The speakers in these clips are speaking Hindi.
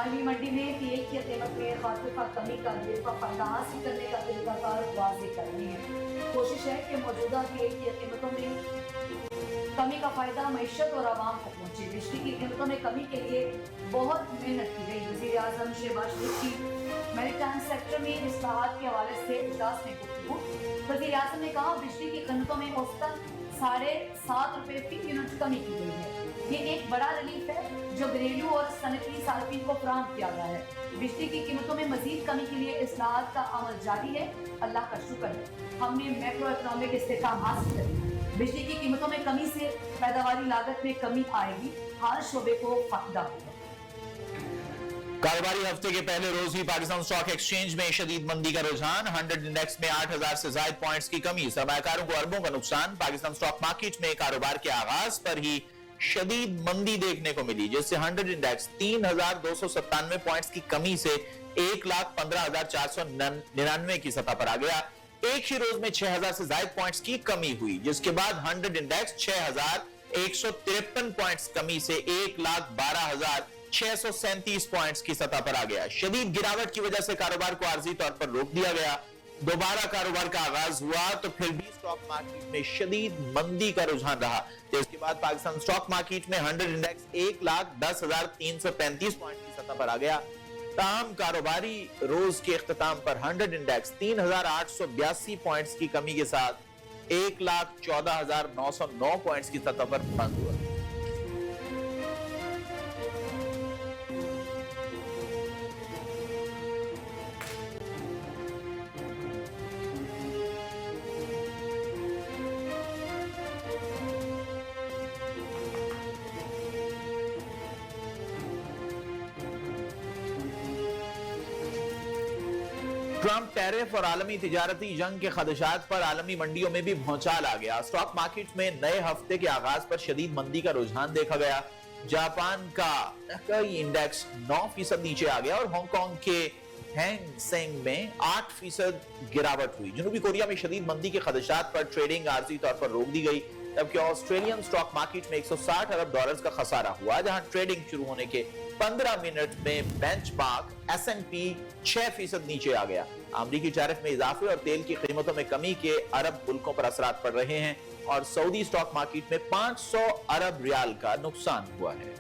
आलमी मंडी में तेल की कीमत में खातिफा कमी का फायदा हासिल करने का तरीकाकार वाज़ेह करनी है। कोशिश है कि मौजूदा तेल की कीमतों में कमी का फायदा मईशत और आवाम को पहुंचे। बिजली की कीमतों में कमी के लिए बहुत मेहनत की गई। वज़ीर आज़म शहबाज शरीफ की मैरीटाइम सेक्टर में इस्लाहात के हवाले से इजलास में गुफ्तगू। वज़ीर आज़म ने कहा बिजली की कीमतों में औसतन ₹7.5 फी यूनिट कमी की गई है। ये एक बड़ा रिलीफ है जो घरेलू और सनती सार्फिन को फराहम किया गया है। बिजली की कीमतों में मजीद कमी के लिए इस्लाहात का अमल जारी है। अल्लाह का शुक्र है हमने मैक्रो इकोनॉमिक इस्तेहकाम हासिल कर। बिजली की कीमतों में कमी से पैदावारी लागत में कमी आएगी, हर शोबे को फायदा होगा। कारोबारी हफ्ते के पहले रोज ही पाकिस्तान स्टॉक एक्सचेंज में शदीद मंदी का रुझान। 100 इंडेक्स में 8000 से ज्यादा पॉइंट्स की कमी, सरमायाकारों को अरबों का नुकसान। पाकिस्तान स्टॉक मार्केट में कारोबार के आगाज पर ही शदीद मंदी देखने को मिली, जिससे 100 इंडेक्स 3297 पॉइंट्स की कमी से 1,15,499 की सतह पर आ गया। एक ही रोज में 6000 से ज्यादा पॉइंट्स की कमी हुई, जिसके बाद 100 इंडेक्स 6153 पॉइंट्स कमी से 1,12,637 पॉइंट्स की सतह पर आ गया। शदीद गिरावट की वजह से कारोबार को आर्जी तौर पर रोक दिया गया। दोबारा कारोबार का आगाज हुआ तो फिर भी स्टॉक मार्केट में शदीद मंदी का रुझान रहा। तो इसके बाद पाकिस्तान स्टॉक मार्केट में 100 इंडेक्स 1,10,335 पॉइंट की सतह पर आ गया। ताम कारोबारी रोज के इख्तिताम पर 100 इंडेक्स 3,882 पॉइंट्स की कमी के साथ 1,14,909 पॉइंट्स की सतह पर बंद हुआ। ट्रंप टैरिफ और आलमी तिजारती जंग के खदशात पर आलमी मंडियों में भी भौचाल आ गया। स्टॉक मार्केट में नए हफ्ते के आगाज पर शदीद मंदी का रुझान देखा गया। जापान का निक्केई इंडेक्स 9% नीचे आ गया और हांगकांग के हैंग सेंग में 8% गिरावट हुई। जनूबी कोरिया में शदीद मंदी के खदशात पर ट्रेडिंग आर्जी तौर पर रोक दी गई, जबकि ऑस्ट्रेलियन स्टॉक मार्केट में $160 अरब का खसारा हुआ, जहां ट्रेडिंग शुरू होने के 15 मिनट में बेंचमार्क S&P 6% नीचे आ गया। अमरीकी टैरिफ में इजाफे और तेल की कीमतों में कमी के अरब मुल्कों पर असरात पड़ रहे हैं और सऊदी स्टॉक मार्केट में 500 अरब रियाल का नुकसान हुआ है।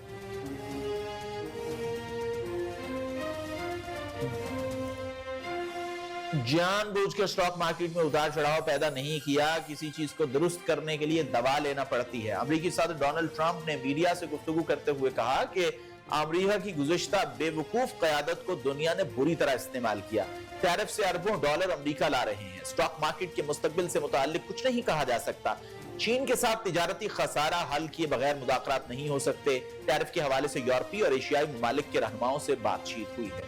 जानबूझकर स्टॉक मार्केट में उतार चढ़ाव पैदा नहीं किया, किसी चीज को दुरुस्त करने के लिए दवा लेना पड़ती है। अमेरिकी सदर डोनाल्ड ट्रंप ने मीडिया से गुफ्तगू करते हुए कहा कि अमेरिका की गुज़िश्ता बेवकूफ क़यादत को दुनिया ने बुरी तरह इस्तेमाल किया। टैरिफ से अरबों डॉलर अमेरिका ला रहे हैं। स्टॉक मार्केट के मुस्तकबिल से मुताल्लिक कुछ नहीं कहा जा सकता। चीन के साथ तिजारती खसारा हल किए बगैर मुज़ाकरात नहीं हो सकते। टैरिफ के हवाले से यूरोपीय और एशियाई ममालिक के रहनुमाओं से बातचीत हुई है।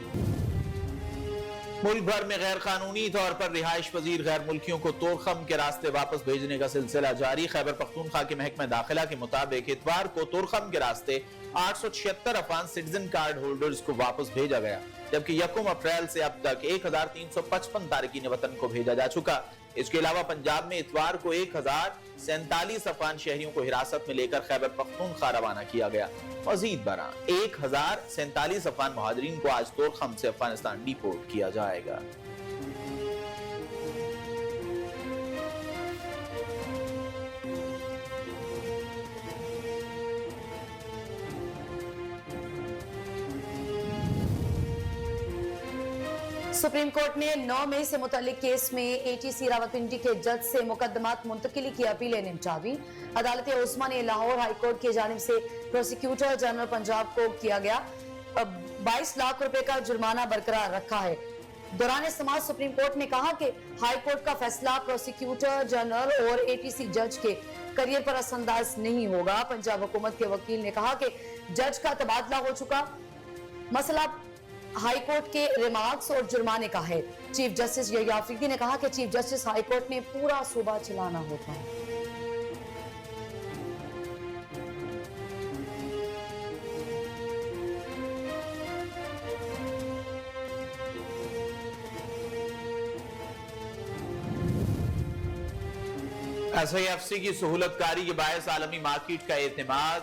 मुल्क भर में गैर कानूनी तौर पर रिहाइश पजीर गैर मुल्कियों को तोरखम के रास्ते वापस भेजने का सिलसिला जारी। खैबर पख्तूनख्वा के महकमा दाखिला के मुताबिक इतवार को तोरखम के रास्ते 876 अफगान सिटीजन कार्ड होल्डर्स को वापस भेजा गया, जबकि 1 अप्रैल से अब तक 1355 तारकीन वतन को भेजा जा चुका। इसके अलावा पंजाब में इतवार को 1047 अफगान शहरियों को हिरासत में लेकर खैबर पख्तूनख्वा रवाना किया गया। मजीद बरा 1047 अफगान मुहाजिरीन को आज तोरखम से अफगानिस्तान डिपोर्ट किया जाएगा। सुप्रीम कोर्ट ने 9 मई से मुतल्लिक केस में ATC रावलपिंडी के जज से मुकदमात मुंतकिली की अपीलें निपटा दी। अदालत उस्मा ने लाहौर हाई कोर्ट की जानिब से प्रोसिक्यूटर जनरल पंजाब को किया गया 22 लाख रुपए का जुर्माना बरकरार रखा है। दौरान समाअत सुप्रीम कोर्ट ने कहा कि हाई कोर्ट का फैसला प्रोसिक्यूटर जनरल और ATC जज के करियर पर असरअंदाज नहीं होगा। पंजाब हुकूमत के वकील ने कहा कि जज का तबादला हो चुका, मसला हाई कोर्ट के रिमार्क्स और जुर्माने का है। चीफ जस्टिस यह्या अफरीदी ने कहा कि चीफ जस्टिस हाई कोर्ट ने पूरा सूबा चलाना होता है। SIFC की सहूलतकारी के बायस आलमी मार्केट का एतमाद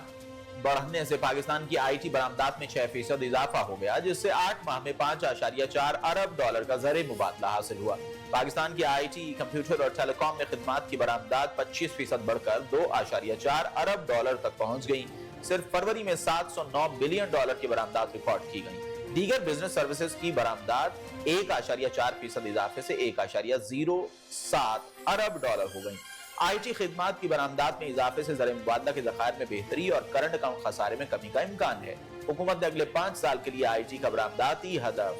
बढ़ने से पाकिस्तान की आईटी बरामदात में 6% इजाफा हो गया, जिससे 8 माह में $5.4 अरब का ज़र मुबादला हासिल हुआ। पाकिस्तान की आईटी, कंप्यूटर और टेलीकॉम में खिदमात की बरामदात 25% बढ़कर $2.4 अरब तक पहुंच गई। सिर्फ फरवरी में $709 बिलियन की बरामदात रिकॉर्ड की गई। दीगर बिजनेस सर्विसेज की बरामदात 1.4% इजाफे से $1.07 अरब हो गई। आईटी खिदमात की बरामदात में इजाफे से ज़र मुबादला के ज़खायर में बेहतरी और करंट अकाउंट खसारे में कमी का इम्कान है। हुकूमत ने अगले 5 साल के लिए आईटी का बरामदाती हदफ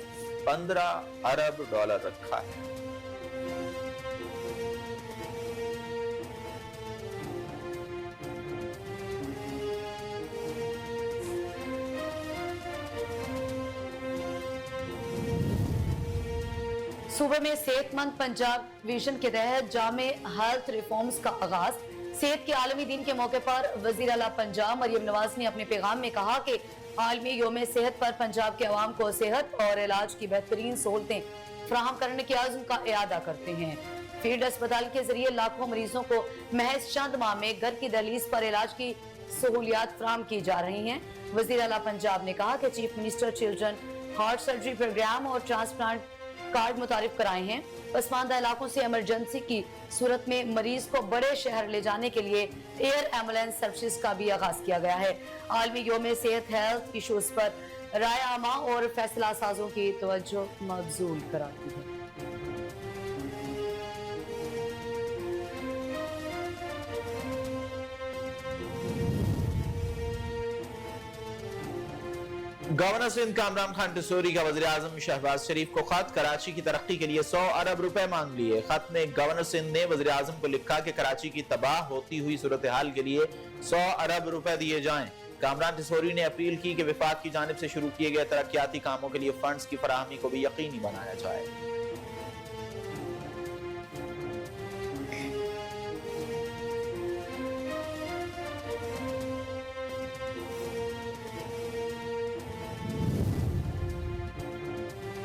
$15 अरब रखा है। सूबे में सेहतमंद पंजाब विजन के तहत जामे हेल्थ रिफॉर्म्स का आगाज। सेहत के आलमी दिन के मौके पर वजीर आला पंजाब मरियम नवाज ने अपने पैगाम में कहा कि आलमी योम सेहत पर पंजाब के अवाम को सेहत और इलाज की बेहतरीन सहूलतें फराहम करने के आज़म का इरादा करते हैं। फील्ड अस्पताल के जरिए लाखों मरीजों को महज चंद माह में घर की दहलीज पर इलाज की सहूलियात फराहम की जा रही हैं। वजीर आला पंजाब ने कहा कि chief minister children heart surgery programme और ट्रांसप्लांट कार्ड मुतारिफ कराए हैं। पसमानदा इलाकों से इमरजेंसी की सूरत में मरीज को बड़े शहर ले जाने के लिए एयर एम्बुलेंस सर्विसेज का भी आगाज किया गया है। आलमी योम सेहत हेल्थ इशूज पर राय आमा और फैसला साजों की तवज्जो मबजूल कराती है। गवर्नर सिंध कामरान खान टिसोरी का वज़ीर आज़म शहबाज शरीफ को खत, कराची की तरक्की के लिए 100 अरब रुपए मांग लिए। खत में गवर्नर सिंध ने वज़ीर आज़म को लिखा कि कराची की तबाह होती हुई सूरत हाल के लिए 100 अरब रुपए दिए जाएं। कामरान टिसोरी ने अपील की कि विफाक की जानिब से शुरू किए गए तरक्याती कामों के लिए फंड्स की फराहमी को भी यकीनी बनाया जाए।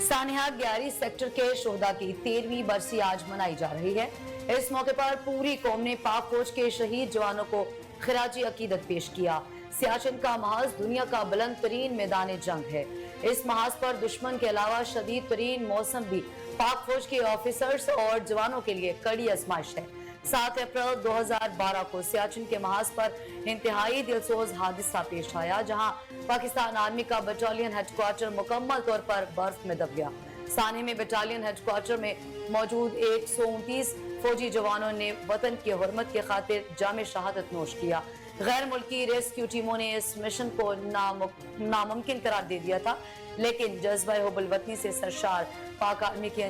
सानिया 11 सेक्टर के शोहदा की 13वीं बरसी आज मनाई जा रही है। इस मौके पर पूरी कौम ने पाक फौज के शहीद जवानों को खिराजी अकीदत पेश किया। सियाचिन का महाज दुनिया का बुलंद तरीन मैदान जंग है। इस महाज पर दुश्मन के अलावा शदीद तरीन मौसम भी पाक फौज के ऑफिसर्स और जवानों के लिए कड़ी आजमाइश है। 7 अप्रैल 2012 को सियाचिन के महाज पर इंतहाई दिलसोज हादसा पेश आया, जहां पाकिस्तान आर्मी का बटालियन हेडक्वार्टर मुकम्मल तौर पर बर्फ में दब गया। साने में बटालियन हेडक्वार्टर में मौजूद 129 फौजी जवानों ने वतन की हुर्मत के खातिर जामे शहादत नोश किया। गैर मुल्की रेस्क्यू टीमों ने इस मिशन को नामुमकिन करार दे दिया था, लेकिन जज्बा हुब्बुल वतनी से सरशार पाक आर्मी के